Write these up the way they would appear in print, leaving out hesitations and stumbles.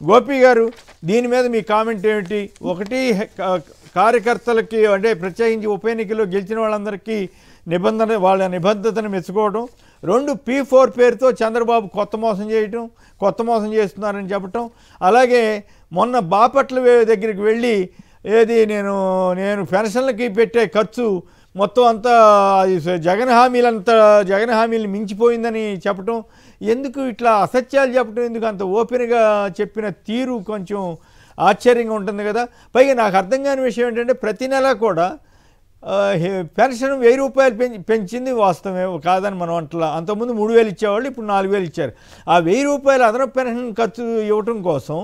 గోపి గారు దీని మీద మీ కామెంట్ ఏమిటి? ఒకటి, కార్యకర్తలకి అంటే ప్రత్యేకించి ఉప ఎన్నికల్లో గెలిచిన వాళ్ళందరికీ వాళ్ళ నిబద్ధతను మెచ్చుకోవడం. 2, P4 పేరుతో చంద్రబాబు కొత్త మోసం చేస్తున్నారని చెప్పటం. అలాగే మొన్న బాపట్ల దగ్గరికి వెళ్ళి నేను పెన్షన్లకి పెట్టే ఖర్చు మొత్తం అంతా జగన్ హామీలను మించిపోయిందని చెప్పటం. ఎందుకు ఇట్లా అసత్యాలు చెప్పడం? ఎందుకు అంత ఓపెన్గా చెప్పిన తీరు కొంచెం ఆశ్చర్యంగా ఉంటుంది కదా. పైగా నాకు అర్థం కాని విషయం ఏంటంటే ప్రతి నెల కూడా పెన్షన్ 1000 రూపాయలు పెంచింది వాస్తవమే కాదని మనం అంటలా. అంతకుముందు 3000 ఇచ్చేవాళ్ళు, ఇప్పుడు 4000 ఇచ్చారు. ఆ 1000 రూపాయలు అదనపు పెన్షన్ ఖర్చు ఇవ్వటం కోసం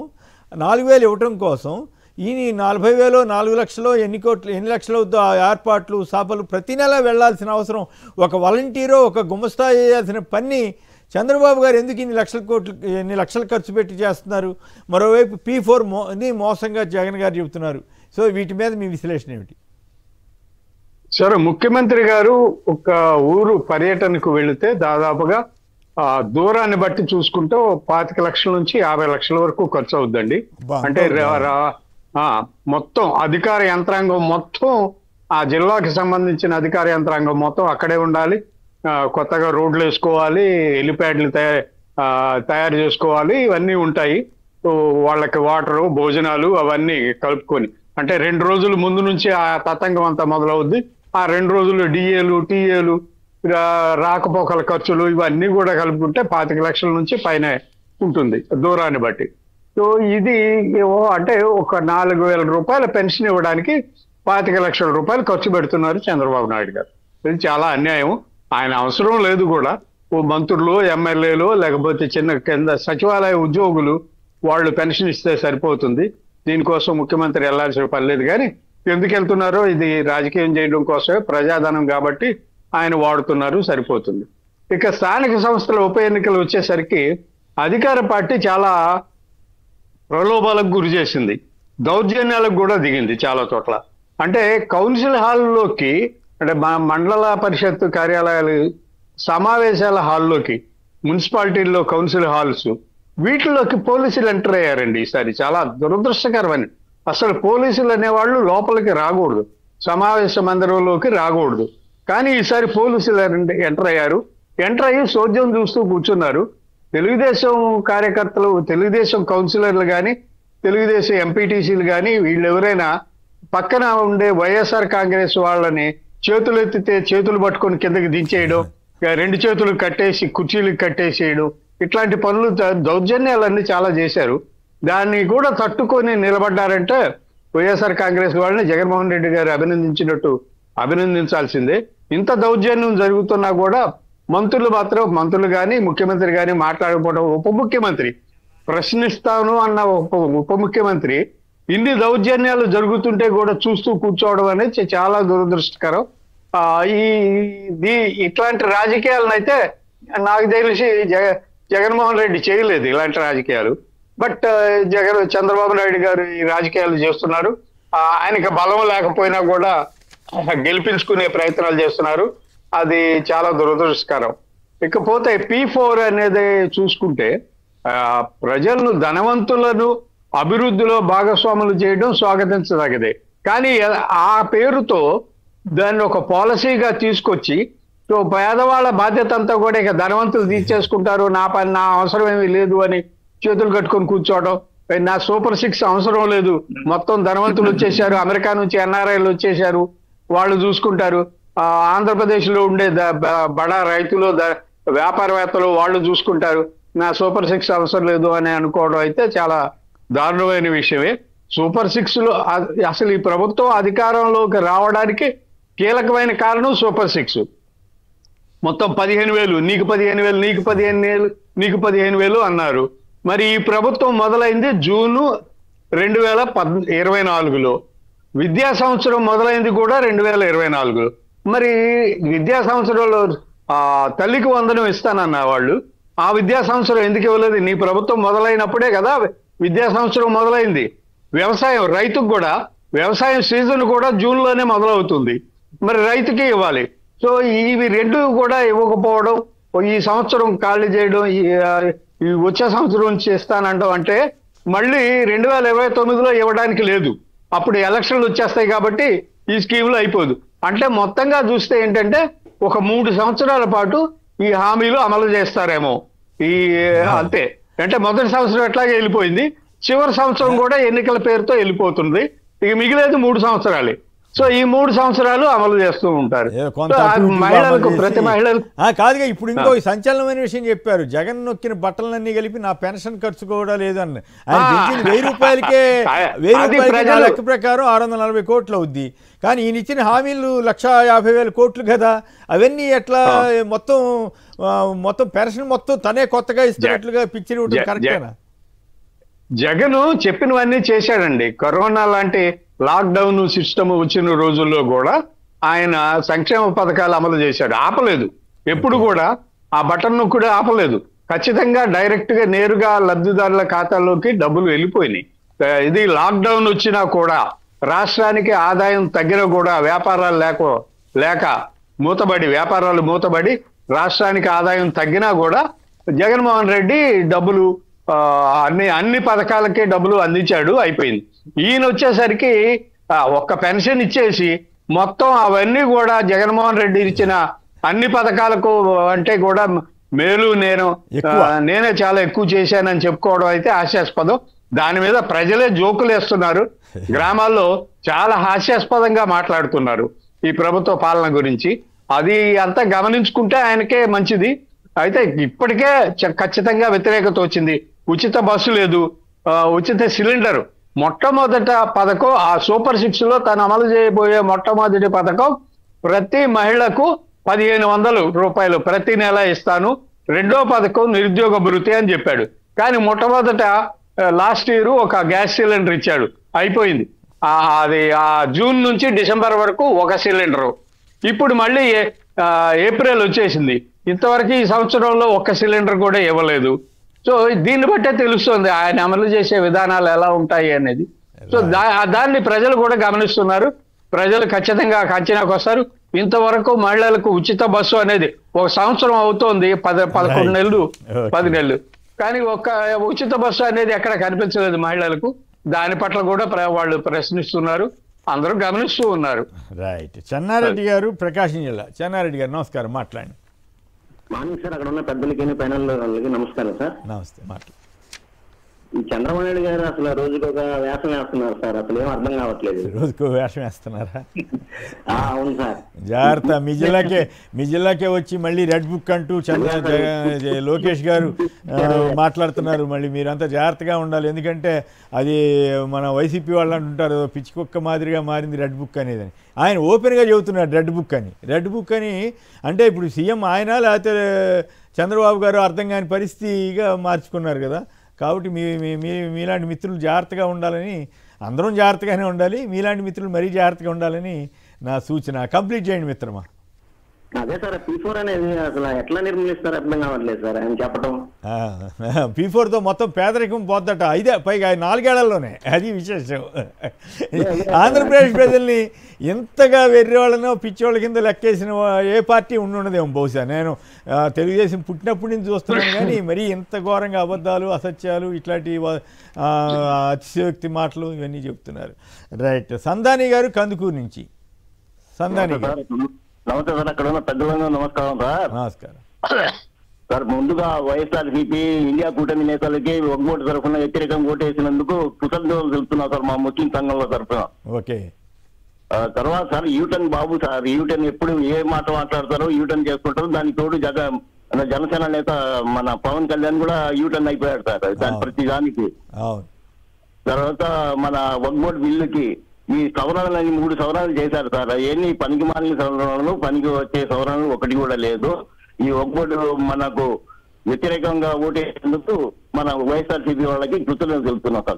4000 ఇవ్వటం కోసం ఈ 40,000 4 లక్షలు ఎన్ని లక్షలు అవుతుందో ఆ ఏర్పాట్లు సాపలు ప్రతి నెల వెళ్లాల్సిన అవసరం, ఒక వాలంటీరో ఒక గుమస్తా చేయాల్సిన పని చంద్రబాబు గారు ఎందుకు ఎన్ని లక్షలు ఖర్చు పెట్టి చేస్తున్నారు? మరోవైపు P4 మోసంగా జగన్ గారు చెబుతున్నారు. సో వీటి మీద మీ విశ్లేషణ ఏమిటి? సరే, ముఖ్యమంత్రి గారు ఒక ఊరు పర్యటనకు వెళితే దాదాపుగా దూరాన్ని బట్టి చూసుకుంటే 25 లక్షల నుంచి 50 లక్షల వరకు ఖర్చు అవుద్దండి. అంటే మొత్తం అధికార యంత్రాంగం మొత్తం ఆ జిల్లాకి సంబంధించిన అధికార యంత్రాంగం మొత్తం అక్కడే ఉండాలి. కొత్తగా రోడ్లు వేసుకోవాలి, హెలిప్యాడ్లు తయారు చేసుకోవాలి, ఇవన్నీ ఉంటాయి. వాళ్ళకి వాటరు, భోజనాలు అవన్నీ కలుపుకొని, అంటే 2 రోజుల ముందు నుంచి ఆ తతంగం అంతా మొదలవుద్ది. ఆ 2 రోజులు డిఏలు, టీఏలు, రాకపోకల ఖర్చులు ఇవన్నీ కూడా కలుపుకుంటే 25 లక్షల నుంచి పైన ఉంటుంది దూరాన్ని బట్టి. సో ఇది అంటే ఒక 4,000 రూపాయల పెన్షన్ ఇవ్వడానికి 25 లక్షల రూపాయలు ఖర్చు పెడుతున్నారు చంద్రబాబు నాయుడు గారు. ఇది చాలా అన్యాయం. ఆయన అవసరం లేదు కూడా. ఓ మంత్రులు, ఎమ్మెల్యేలు, లేకపోతే చిన్న కింద సచివాలయ ఉద్యోగులు వాళ్ళు పెన్షన్ ఇస్తే సరిపోతుంది. దీనికోసం ముఖ్యమంత్రి వెళ్లాల్సిన పని లేదు. కానీ ఎందుకు వెళ్తున్నారో, ఇది రాజకీయం చేయడం కోసమే, ప్రజాధనం కాబట్టి ఆయన వాడుతున్నారు, సరిపోతుంది. ఇక స్థానిక సంస్థల ఉప ఎన్నికలు వచ్చేసరికి అధికార పార్టీ చాలా ప్రలోభాలకు గురి చేసింది, దౌర్జన్యాలకు కూడా దిగింది చాలా చోట్ల. అంటే కౌన్సిల్ హాల్లోకి, అంటే మండల పరిషత్ కార్యాలయాలు, సమావేశాల హాల్లోకి, మున్సిపాలిటీల్లో కౌన్సిల్ హాల్స్, వీటిలోకి పోలీసులు ఎంటర్ అయ్యారండి ఈసారి. చాలా దురదృష్టకరమని. అసలు పోలీసులు అనేవాళ్ళు లోపలికి రాకూడదు, సమావేశ మందిరంలోకి రాకూడదు. కానీ ఈసారి పోలీసులు ఎంటర్ అయ్యారు. ఎంటర్ అయ్యి చోద్యం చూస్తూ కూర్చున్నారు. తెలుగుదేశం కార్యకర్తలు, తెలుగుదేశం కౌన్సిలర్లు కానీ, తెలుగుదేశం ఎంపీటీసీలు కానీ, వీళ్ళు ఎవరైనా పక్కన ఉండే వైఎస్ఆర్ కాంగ్రెస్ వాళ్ళని చేతులు ఎత్తితే చేతులు పట్టుకొని కిందకి దించేయడం, 2 చేతులు కట్టేసి కుర్చీలకు కట్టేసేయడం, ఇట్లాంటి పనులు, దౌర్జన్యాలన్నీ చాలా చేశారు. దాన్ని కూడా తట్టుకొని నిలబడ్డారంటే వైఎస్ఆర్ కాంగ్రెస్ వాళ్ళని జగన్మోహన్ రెడ్డి గారు అభినందించినట్టు అభినందించాల్సిందే. ఇంత దౌర్జన్యం జరుగుతున్నా కూడా మంత్రులు కానీ ముఖ్యమంత్రి కానీ మాట్లాడకపోవడం, ఉప ముఖ్యమంత్రి ప్రశ్నిస్తాను అన్న ఉప ముఖ్యమంత్రి ఇన్ని దౌర్జన్యాలు జరుగుతుంటే కూడా చూస్తూ కూర్చోవడం అనేది చాలా దురదృష్టకరం. ఇట్లాంటి రాజకీయాలను అయితే నాకు తెలిసి జగన్మోహన్ రెడ్డి చేయలేదు ఇలాంటి రాజకీయాలు. బట్ చంద్రబాబు నాయుడు గారు ఈ రాజకీయాలు చేస్తున్నారు. ఆయనకి బలం లేకపోయినా కూడా గెలిపించుకునే ప్రయత్నాలు చేస్తున్నారు. అది చాలా దురదృష్టకరం. ఇకపోతే P4 అనేది చూసుకుంటే ప్రజలను, ధనవంతులను అభివృద్ధిలో భాగస్వాములు చేయడం స్వాగతించదగదే. కానీ ఆ పేరుతో దాన్ని ఒక పాలసీగా తీసుకొచ్చి, సో పేదవాళ్ళ బాధ్యత అంతా కూడా ఇక ధనవంతులు తీర్చేసుకుంటారు, నా అవసరం ఏమీ లేదు అని చేతులు కట్టుకొని కూర్చోవడం, నా సూపర్ 6 అవసరం లేదు, మొత్తం ధనవంతులు వచ్చేసారు, అమెరికా నుంచి NRIలు వచ్చేసారు, వాళ్ళు చూసుకుంటారు, ఆంధ్రప్రదేశ్ లో ఉండే బడా రైతులు, వ్యాపారవేత్తలు వాళ్ళు చూసుకుంటారు, నా సూపర్ 6 అవసరం లేదు అని అనుకోవడం అయితే చాలా దారుణమైన విషయమే. సూపర్ 6లో అసలు ఈ ప్రభుత్వం అధికారంలోకి రావడానికి కీలకమైన కారణం సూపర్ 6. మొత్తం 15,000, నీకు 15,000, నీకు 15,000, నీకు 15,000 అన్నారు. మరి ఈ ప్రభుత్వం మొదలైంది జూన్ 2024లో, విద్యా సంవత్సరం మొదలైంది కూడా 2024లో. మరి విద్యా సంవత్సరంలో తల్లికి వందనం ఇస్తానన్న వాళ్ళు ఆ విద్యా సంవత్సరం ఎందుకు ఇవ్వలేదు? నీ ప్రభుత్వం మొదలైనప్పుడే కదా విద్యా సంవత్సరం మొదలైంది. వ్యవసాయం, రైతుకు కూడా వ్యవసాయం సీజన్ కూడా జూన్లోనే మొదలవుతుంది, మరి రైతుకి ఇవ్వాలి. సో ఇవి 2 కూడా ఇవ్వకపోవడం, ఈ సంవత్సరం ఖాళీ చేయడం, ఈ వచ్చే సంవత్సరం నుంచి ఇస్తానంటాం అంటే మళ్ళీ 2029లో ఇవ్వడానికి లేదు. అప్పుడు ఎలక్షన్లు వచ్చేస్తాయి కాబట్టి ఈ స్కీములు అయిపోదు. అంటే మొత్తంగా చూస్తే ఏంటంటే ఒక 3 సంవత్సరాల పాటు ఈ హామీలు అమలు చేస్తారేమో. అంతే. అంటే మొదటి సంవత్సరం ఎట్లాగే వెళ్ళిపోయింది, చివరి సంవత్సరం కూడా ఎన్నికల పేరుతో వెళ్ళిపోతుంది. ఇక మిగిలేదు 3 సంవత్సరాలే. సో ఈ 3 సంవత్సరాలు అమలు చేస్తూ ఉంటారు. మహిళలకు, ప్రతి మహిళలకు కాదుగా. ఇప్పుడు ఇంకో సంచలనమైన విషయం చెప్పారు, జగన్ నొక్కిన బట్టలన్నీ కలిపి నా పెన్షన్ ఖర్చు కూడా లేదన్న. ఆయన తెచ్చింది 1000 రూపాయలకే, 1000 రూపాయలకి లెక్క ప్రకారం 640 కోట్లు అవుద్ది. కానీ ఈయన ఇచ్చిన హామీలు 1,50,000 కోట్లు కదా. అవన్నీ ఎట్లా మొత్తం పెన్షన్ మొత్తం తనే కొత్తగా ఇస్తున్నట్లుగా పిక్చర్ ఉంటుంది. కరెక్టేనా? జగన్ చెప్పినవన్నీ చేశాడండి. కరోనా లాంటి లాక్డౌన్ సిస్టమ్ వచ్చిన రోజుల్లో కూడా ఆయన సంక్షేమ పథకాలు అమలు చేశాడు. ఆపలేదు. ఎప్పుడు కూడా ఆ బటన్ నొక్కుడు ఆపలేదు. ఖచ్చితంగా డైరెక్ట్ గా నేరుగా లబ్ధిదారుల ఖాతాల్లోకి డబ్బులు వెళ్ళిపోయినాయి. ఇది లాక్డౌన్ వచ్చినా కూడా రాష్ట్రానికి ఆదాయం తగ్గినా కూడా వ్యాపారాలు లేక వ్యాపారాలు మూతబడి రాష్ట్రానికి ఆదాయం తగ్గినా కూడా జగన్మోహన్ రెడ్డి డబ్బులు అన్ని పథకాలకే డబ్బులు అందించాడు. అయిపోయింది. ఈయన వచ్చేసరికి ఒక్క పెన్షన్ ఇచ్చేసి మొత్తం అవన్నీ కూడా జగన్మోహన్ రెడ్డి ఇచ్చిన అన్ని పథకాలకు అంటే కూడా మేలు నేనే చాలా ఎక్కువ చేశానని చెప్పుకోవడం అయితే హాస్యాస్పదం. దాని మీద ప్రజలే జోకులు వేస్తున్నారు. గ్రామాల్లో చాలా హాస్యాస్పదంగా మాట్లాడుతున్నారు ఈ ప్రభుత్వ పాలన గురించి. అది అంతా గమనించుకుంటే ఆయనకే మంచిది. అయితే ఇప్పటికే ఖచ్చితంగా వ్యతిరేకత వచ్చింది. ఉచిత బస్సు లేదు, ఉచిత సిలిండర్ మొట్టమొదట పథకం, ఆ సూపర్ 6 లో తను అమలు చేయబోయే మొట్టమొదటి పథకం ప్రతి మహిళకు 1,500 రూపాయలు ప్రతి నెల ఇస్తాను. రెండో పథకం నిరుద్యోగ భృతి అని చెప్పాడు. కానీ మొట్టమొదట లాస్ట్ ఇయర్ ఒక గ్యాస్ సిలిండర్ ఇచ్చాడు. అయిపోయింది. అది జూన్ నుంచి డిసెంబర్ వరకు ఒక సిలిండరు. ఇప్పుడు మళ్ళీ ఏప్రిల్ వచ్చేసింది. ఇంతవరకు ఈ సంవత్సరంలో ఒక్క సిలిండర్ కూడా ఇవ్వలేదు. సో దీన్ని బట్టే తెలుస్తుంది ఆయన అమలు చేసే విధానాలు ఎలా ఉంటాయి అనేది. సో దాన్ని ప్రజలు కూడా గమనిస్తున్నారు. ప్రజలు ఖచ్చితంగా అంచనాకు వస్తారు. ఇంతవరకు మహిళలకు ఉచిత బస్సు అనేది ఒక సంవత్సరం అవుతోంది, 11 నెలలు 10 నెలలు, కానీ ఒక్క ఉచిత బస్సు అనేది ఎక్కడ కనిపించలేదు మహిళలకు. దాని పట్ల కూడా వాళ్ళు ప్రశ్నిస్తున్నారు, అందరూ గమనిస్తూ ఉన్నారు. రైట్. చెన్నారెడ్డి గారు, ప్రకాశం జిల్లా. చెన్నారెడ్డి గారు నమస్కారం, మాట్లాడండి. Morning sir. అక్కడ ఉన్న పెద్దలకి ప్యానల్ వాళ్ళకి నమస్కారం సార్. నమస్తే. మాట్లాడు. ఈ చంద్రబాబు నాయుడు గారు అసలు రోజుకు ఒక వేషం వేస్తున్నారు సార్. అసలు ఏం అర్థం కావట్లేదు. రోజుకు వేషం వేస్తున్నారా? అవును సార్. జాగ్రత్త. మీ జిల్లాకే వచ్చి మళ్ళీ రెడ్ బుక్ అంటూ లోకేష్ గారు మాట్లాడుతున్నారు. మళ్ళీ మీరంతా జాగ్రత్తగా ఉండాలి. ఎందుకంటే అది మన వైసీపీ వాళ్ళు అంటుంటారు పిచ్చి కుక్క మాదిరిగా మారింది రెడ్ బుక్ అనేది. ఆయన ఓపెన్గా చెబుతున్నాడు రెడ్ బుక్ అని. అంటే ఇప్పుడు సీఎం ఆయన లేకపోతే చంద్రబాబు గారు అర్థం కాని పరిస్థితిగా మార్చుకున్నారు కదా. కాబట్టి మీలాంటి మిత్రులు జాగ్రత్తగా ఉండాలని, అందరం జాగ్రత్తగానే ఉండాలి, మీలాంటి మిత్రులు మరీ జాగ్రత్తగా ఉండాలని నా సూచన. కంప్లీట్ చేయండి మిత్రమా. అదే సార్, P4 అనేది అసలు ఎట్లా నిర్మూలిస్తారు అర్థం కావట్లేదు సార్ ఆయన చెప్పడం. P4తో మొత్తం పేదరికం పోద్దట. ఇదే పైగా 4 ఏళ్లలోనే. అది విశేషం. ఆంధ్రప్రదేశ్ ప్రజల్ని ఎంతగా వెర్రివాళ్ళనో పిచ్చివాళ్ళ కింద లెక్కేసిన ఏ పార్టీ ఉండదేమో బహుశా. నేను తెలుగుదేశం పుట్టినప్పటి నుంచి చూస్తున్నాను, కానీ మరీ ఎంత ఘోరంగా అబద్ధాలు, అసత్యాలు, ఇట్లాంటి అతిశయోక్తి మాటలు ఇవన్నీ చెప్తున్నారు. రైట్. సందాని గారు కందుకూరు నుంచి. సందాని గారు నమస్తే సార్. అక్కడ ఉన్న పెద్దలందరూ నమస్కారం సార్. నమస్కారం సార్. ముందుగా వైఎస్ఆర్సీపీ ఇండియా కూటమి నేతలకి ఒక ఓటు తరఫున వ్యతిరేకంగా ఓటు వేసినందుకు కృతజ్ఞతలు తెలుపుతున్నా సార్ మా ముస్లిం సంఘంలో తరఫున. ఓకే. తర్వాత సార్ యూటర్న్ బాబు సార్, యూటర్న్ ఎప్పుడు ఏ మాట మాట్లాడతారో యూటర్న్ చేసుకుంటారు. దానికి తోడు జనసేన నేత మన పవన్ కళ్యాణ్ కూడా యూటర్న్ అయిపోయాడు సార్ దాని ప్రతి దానికి. తర్వాత మన వక్బోర్డ్ బిల్లుకి ఈ సవరణలని 3 సవరణలు చేశారు సార్. ఎన్ని పనికి మాలిన సవరణలు, పనికి వచ్చే సవరణలు ఒకటి కూడా లేదు. ఈ వక్బోర్డు మనకు వ్యతిరేకంగా ఓటేసేందుకు మన వైఎస్ఆర్సీపీ వాళ్ళకి కృతజ్ఞతలు తెలుపుతున్నాం సార్.